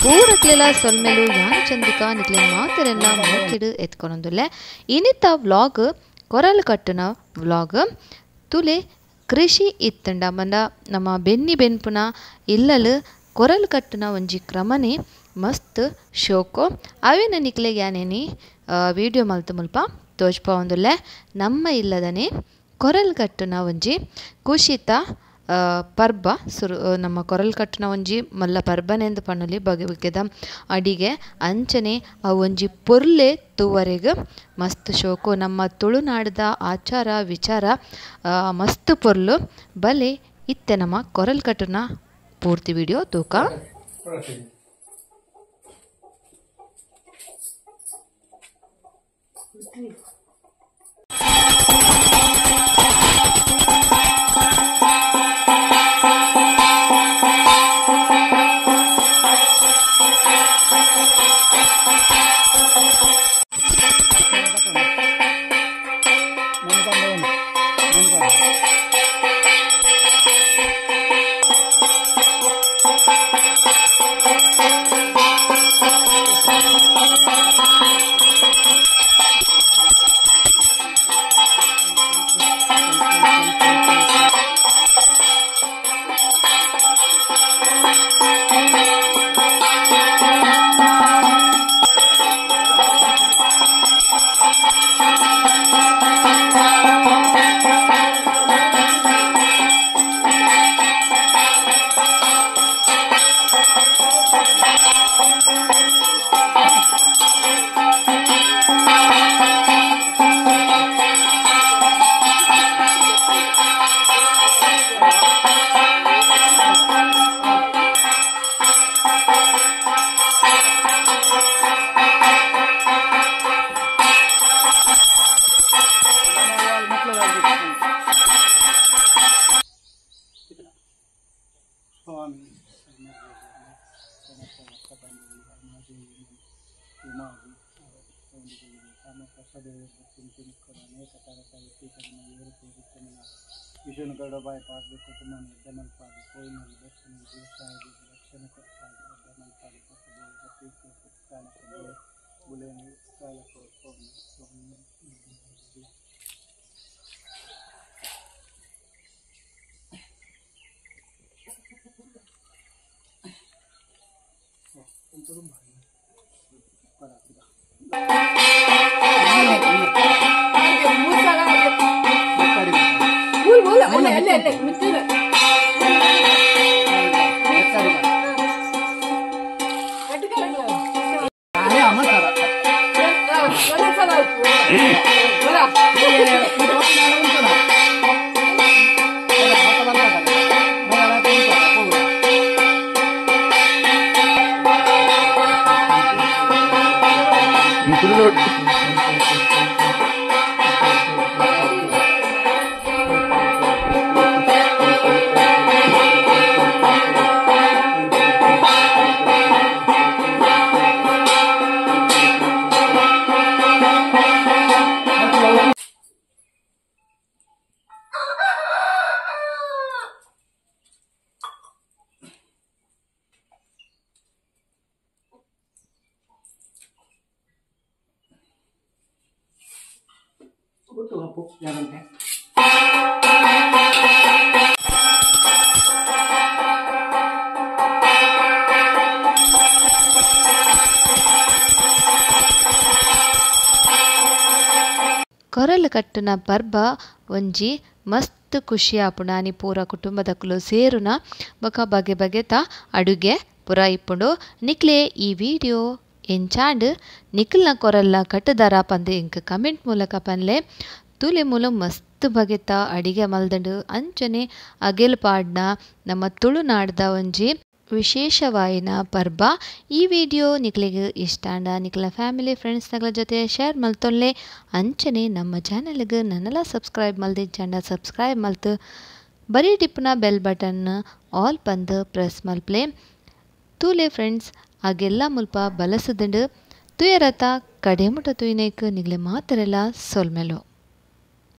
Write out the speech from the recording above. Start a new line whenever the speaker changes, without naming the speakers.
ಪೂರಕ್ಲೆಲ್ಲ ಸೊಲ್ಮೆಲು ಯಾನು ಚಂದಿಕ ನಿಕ್ಲೆ ಮಾತರೆಲ್ಲ ಮೂಕಿಡು ಎತ್ಕೊನೊಂದುಲ್ಲೆ ಇನಿತ ವ್ಲಾಗ್ ಕೊರಲ್ ಕಟ್ಟುನ ವ್ಲಾಗ್ ತುಲೆ ಕೃಷಿ ಇತ್ತಂಡ ಮಂದ ನಮ್ಮ ಬೆನ್ನಿ ಬೆನ್ಪುನ ಇಲ್ಲಲು ಕೊರಲ್ ಕಟ್ಟುನ ಒಂಜಿ ಕ್ರಮನೆ ಮಸ್ತ್ ಶೋಕು ಅವೇನ ನಿಕ್ಲೆ ಯಾನೇನಿ ವಿಡಿಯೋ ಮಲ್ತು ಮುಲ್ಪ ತೋಜ್ಪ ಒಂದುಲ್ಲೆ ನಮ್ಮ ಇಲ್ಲದನೆ ಕೊರಲ್ ಕಟ್ಟುನ ಒಂಜಿ ಕುಶಿತ ಪರ್ಬ ಸುರು ನಮ್ಮ ಕೊರಲ್ ಕಟ್ಟುನ ಒಂಜಿ ಮಲ್ಲ ಪರ್ಬನೆಂದು ಪಣ್ಣಲಿ ಬಗೆ ಬಗೆದ ಅಡಿಗೆ ಅಂಚನೆ ಆ ಒಂಜಿ ಪೊರ್ಲೆ ತೂವರೆಗ್ ಮಸ್ತ್ ಶೋಕು ನಮ್ಮ ತುಳುನಾಡದ ಆಚಾರ ವಿಚಾರ ಮಸ್ತ್ ಪೊರ್ಲು ಬಲೆ ಇತ್ತೆ ನಮ್ಮ ಕೊರಲ್ ಕಟ್ಟುನ ಪೂರ್ತಿ ವಿಡಿಯೋ ತೂಕ
ವಿಷ್ಣುಗೌಡ ಬಾಯ್ಪಾಸ್ ಕುಟುಂಬ ದಮಲ್ಪಾದ ಕೋಯಿನಲ್ಲಿ ದಕ್ಷಿಣ ದೇವಸಾಯ ರಕ್ಷಣ ದಮಲ್ಪಾದ ಬುಲೇನಿ
ಕೊರಲ್ ಕಟ್ಟುನ ಪರ್ಬ ಒಂಜಿ ಮಸ್ತ್ ಖುಷಿ ಆಪುಂಡು ಪೂರ ಕುಟುಂಬದಕ್ಕಲು ಸೇರುನ ಬೊಕ ಬಗೆ ಬಗೆತ ಅಡುಗೆ ಪುರ ಇಪ್ಪುಂಡು ನಿಕ್ಲೆ ಈ ವಿಡಿಯೋ ಎಂಚಾಂಡ್ ನಿಕ್ಲ್ನ ಕೊರಲ್ನ ಕಟ್ಟುದಾರ ಪಂದ್ ಇಂಕ್ ಕಮೆಂಟ್ ಮೂಲಕ ಪನ್ಲೆ ತುಲೆ ಮೂಲ ಮಸ್ತ್ ಬಗೆತ ಅಡಿಗೆ ಮಲ್ದಂಡು ಅಂಚನೆ ಅಗೆಲ್ ಪಾಡ್ನ ನಮ್ಮ ತುಳುನಾಡ್ದ ಒಂಜಿ ವಿಶೇಷವಾಯಿನ ಪರ್ಬ ಈ ವಿಡಿಯೋ ನಿಕ್ಲಿಗೆ ಇಷ್ಟಾಂಡ ನಿಕ್ಲ ಫ್ಯಾಮಿಲಿ ಫ್ರೆಂಡ್ಸ್ ನಗಳ ಜೊತೆ ಶೇರ್ ಮಲ್ತೊಲ್ಲೆ ಅಂಚನೆ ನಮ್ಮ ಚಾನಲ್ಗೆ ನನ್ನೆಲ್ಲ ಸಬ್ಸ್ಕ್ರೈಬ್ ಮಲ್ದಿ ಚಂಡ ಸಬ್ಸ್ಕ್ರೈಬ್ ಮಲ್ತು ಬರೀ ಟಿಪ್ನ ಬೆಲ್ ಬಟನ್ ಆಲ್ ಪಂದು ಪ್ರೆಸ್ ಮಲ್ಪ್ಲೆ ತೂಲೆ ಫ್ರೆಂಡ್ಸ್ ಆಗೆಲ್ಲ ಮುಲ್ಪ ಬಲಸದಂಡು ತುಯರತ ಕಡೆ ಮುಟ ತುಯ್ನೇಕ್ ನಿಗ್ಲೆ ಮಾತರೆಲ್ಲ ಸೊಲ್ಮೆಲು